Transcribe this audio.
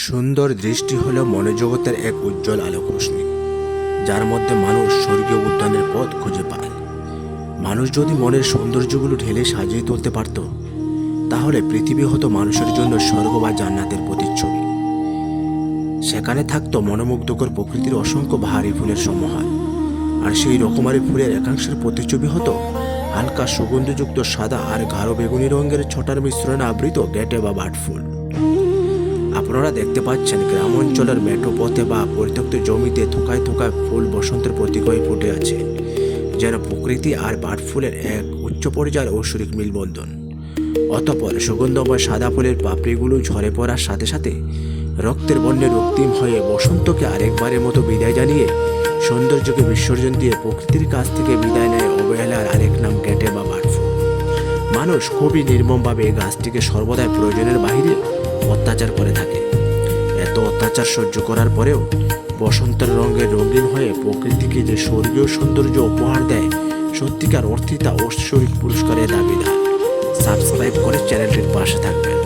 সুন্দর দৃষ্টি হল মনোজগতের এক উজ্জ্বল আলোকরশ্মি, যার মধ্যে মানুষ স্বর্গীয় উদ্যানের পথ খুঁজে পায়। মানুষ যদি মনের সৌন্দর্যগুলো ঢেলে সাজিয়ে তুলতে পারত, তাহলে পৃথিবী হতো মানুষের জন্য স্বর্গ বা জান্নাতের প্রতিচ্ছবি। সেখানে থাকতো মনোমুগ্ধকর প্রকৃতির অসংখ্য ভারী ফুলের সমাহার, আর সেই রকমারি ফুলের একাংশের প্রতিচ্ছবি হতো হালকা সুগন্ধযুক্ত সাদা আর গাঢ় বেগুনি রঙের ছটার মিশ্রণে আবৃত গেটে বা বাট ফুল। আপনারা দেখতে পাচ্ছেন গ্রাম অঞ্চলের মেঠো পথে বা পরিত্যক্ত জমিতে থোকায় থোকায় ফুল বসন্তের প্রতীক হয়ে ফুটে আছে, যেন প্রকৃতি আর বাট ফুলের এক উচ্চ পর্যায়ের ঐশ্বরিক মিলবন্ধন। অতঃপর সুগন্ধময় সাদা ফুলের পাপড়িগুলো ঝরে পড়ার সাথে সাথে রক্তের বন্যে রক্তিম হয়ে বসন্তকে আরেকবারের মতো বিদায় জানিয়ে সৌন্দর্যকে বিসর্জন দিয়ে প্রকৃতির কাছ থেকে বিদায় নেয় অবহেলার আরেক নাম গেটে বা বাট ফুল। মানুষ খুবই নির্মমভাবে এই গাছটিকে সর্বদাই প্রয়োজনের বাইরে অত্যাচার করে থাকে। এত অত্যাচার সহ্য করার পরেও বসন্তের রঙে রঙিন হয়ে প্রকৃতিকে যে স্বর্গীয় সৌন্দর্য উপহার দেয়, সত্যিকার অর্থে তা ঐশ্বরিক পুরস্কারের দাবিদার। সাবস্ক্রাইব করে চ্যানেলটির পাশে থাকবেন।